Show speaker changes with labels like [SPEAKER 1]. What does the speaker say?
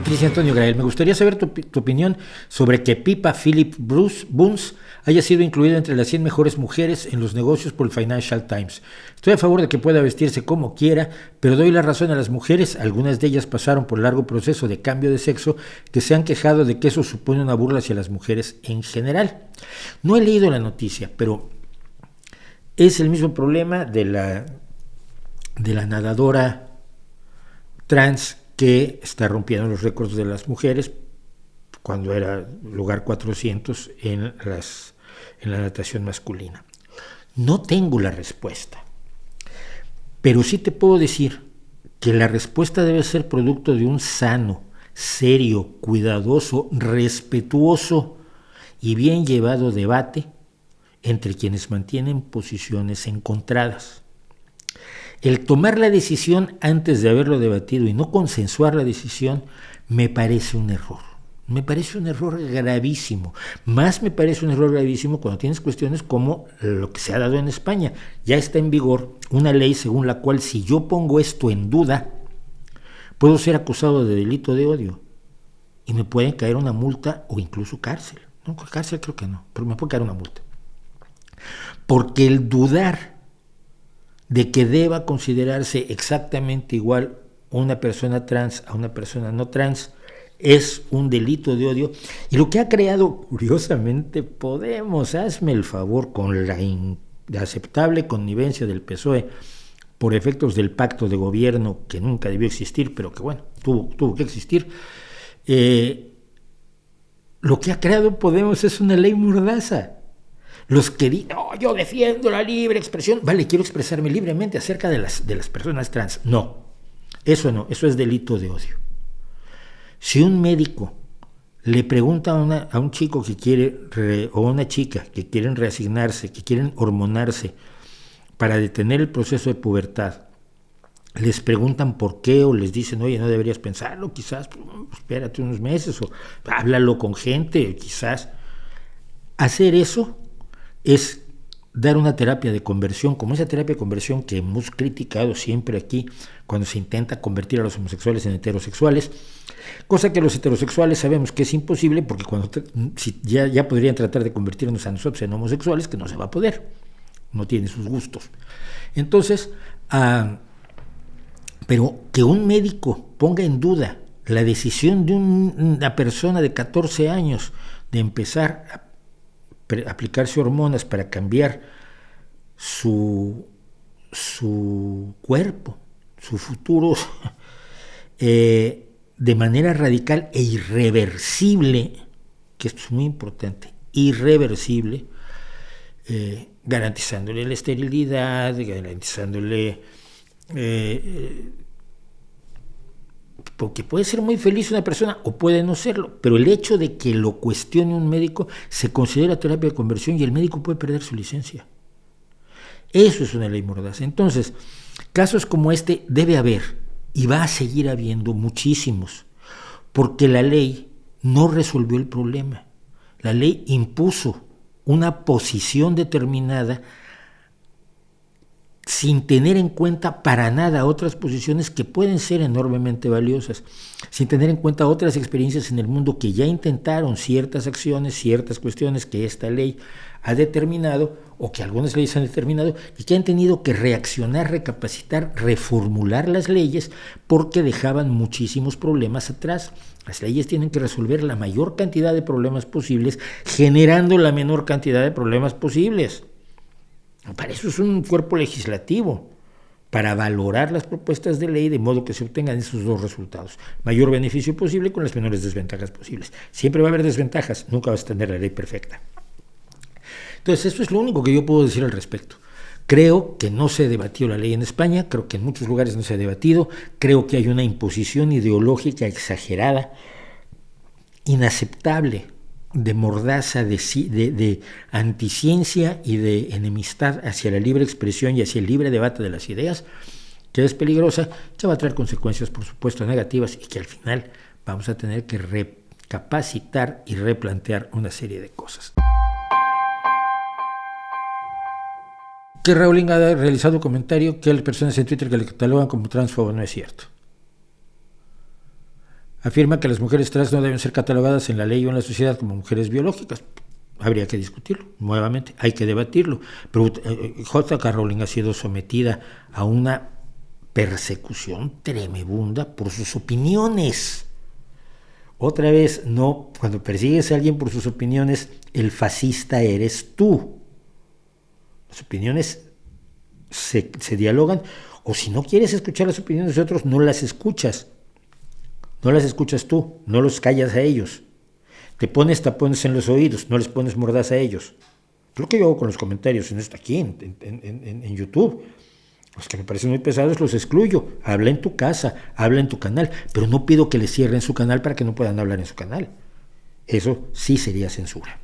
[SPEAKER 1] Cristian Antonio Grael, me gustaría saber tu opinión sobre que Pippa Philip Buns haya sido incluida entre las 100 mejores mujeres en los negocios por el Financial Times. Estoy a favor de que pueda vestirse como quiera, pero doy la razón a las mujeres, algunas de ellas pasaron por el largo proceso de cambio de sexo, que se han quejado de que eso supone una burla hacia las mujeres en general. No he leído la noticia, pero es el mismo problema de la nadadora trans que está rompiendo los récords de las mujeres cuando era lugar 400 en la natación masculina. No tengo la respuesta, pero sí te puedo decir que la respuesta debe ser producto de un sano, serio, cuidadoso, respetuoso y bien llevado debate entre quienes mantienen posiciones encontradas. El tomar la decisión antes de haberlo debatido y no consensuar la decisión me parece un error. Me parece un error gravísimo. Más me parece un error gravísimo cuando tienes cuestiones como lo que se ha dado en España. Ya está en vigor una ley según la cual si yo pongo esto en duda, puedo ser acusado de delito de odio y me puede caer una multa o incluso cárcel. No, cárcel creo que no, pero me puede caer una multa. Porque el dudar de que deba considerarse exactamente igual una persona trans a una persona no trans es un delito de odio, y lo que ha creado curiosamente Podemos, hazme el favor, con la inaceptable connivencia del PSOE por efectos del pacto de gobierno que nunca debió existir, pero que bueno, tuvo que existir. Lo que ha creado Podemos es una ley mordaza. Los que dicen, no, yo defiendo la libre expresión, vale, quiero expresarme libremente acerca de las personas trans. No, eso es delito de odio. Si un médico le pregunta a un chico que quiere, o a una chica que quieren reasignarse, que quieren hormonarse para detener el proceso de pubertad, les preguntan por qué o les dicen, oye, no deberías pensarlo, quizás, espérate unos meses o háblalo con gente, quizás. Hacer eso es dar una terapia de conversión, como esa terapia de conversión que hemos criticado siempre aquí cuando se intenta convertir a los homosexuales en heterosexuales, cosa que los heterosexuales sabemos que es imposible porque si ya podrían tratar de convertirnos a nosotros en homosexuales, que no se va a poder, no tiene sus gustos. Entonces, pero que un médico ponga en duda la decisión de una persona de 14 años de empezar a aplicarse hormonas para cambiar su cuerpo, su futuro, de manera radical e irreversible, que esto es muy importante, irreversible, garantizándole la esterilidad, garantizándole porque puede ser muy feliz una persona o puede no serlo, pero el hecho de que lo cuestione un médico se considera terapia de conversión y el médico puede perder su licencia. Eso es una ley mordaza. Entonces, casos como este debe haber y va a seguir habiendo muchísimos, porque la ley no resolvió el problema. La ley impuso una posición determinada sin tener en cuenta para nada otras posiciones que pueden ser enormemente valiosas, sin tener en cuenta otras experiencias en el mundo que ya intentaron ciertas acciones, ciertas cuestiones que esta ley ha determinado o que algunas leyes han determinado y que han tenido que reaccionar, recapacitar, reformular las leyes porque dejaban muchísimos problemas atrás. Las leyes tienen que resolver la mayor cantidad de problemas posibles, generando la menor cantidad de problemas posibles. Para eso es un cuerpo legislativo, para valorar las propuestas de ley de modo que se obtengan esos dos resultados. Mayor beneficio posible con las menores desventajas posibles. Siempre va a haber desventajas, nunca vas a tener la ley perfecta. Entonces, esto es lo único que yo puedo decir al respecto. Creo que no se debatió la ley en España, creo que en muchos lugares no se ha debatido, creo que hay una imposición ideológica exagerada, inaceptable, de mordaza, de anticiencia y de enemistad hacia la libre expresión y hacia el libre debate de las ideas, que es peligrosa, que va a traer consecuencias, por supuesto, negativas y que al final vamos a tener que recapacitar y replantear una serie de cosas. Que Raúl ha realizado comentario que las personas en Twitter que le catalogan como transfobo no es cierto. afirma que las mujeres trans no deben ser catalogadas en la ley o en la sociedad como mujeres biológicas. Habría que discutirlo, nuevamente, hay que debatirlo. Pero J.K. Rowling ha sido sometida a una persecución tremenda por sus opiniones. Otra vez, no, cuando persigues a alguien por sus opiniones, el fascista eres tú. Las opiniones se dialogan, o si no quieres escuchar las opiniones de otros, no las escuchas. No las escuchas tú, no los callas a ellos. Te pones tapones en los oídos, no les pones mordaza a ellos. Es lo que yo hago con los comentarios aquí en YouTube. Los que me parecen muy pesados los excluyo. Habla en tu casa, habla en tu canal, pero no pido que les cierren su canal para que no puedan hablar en su canal. Eso sí sería censura.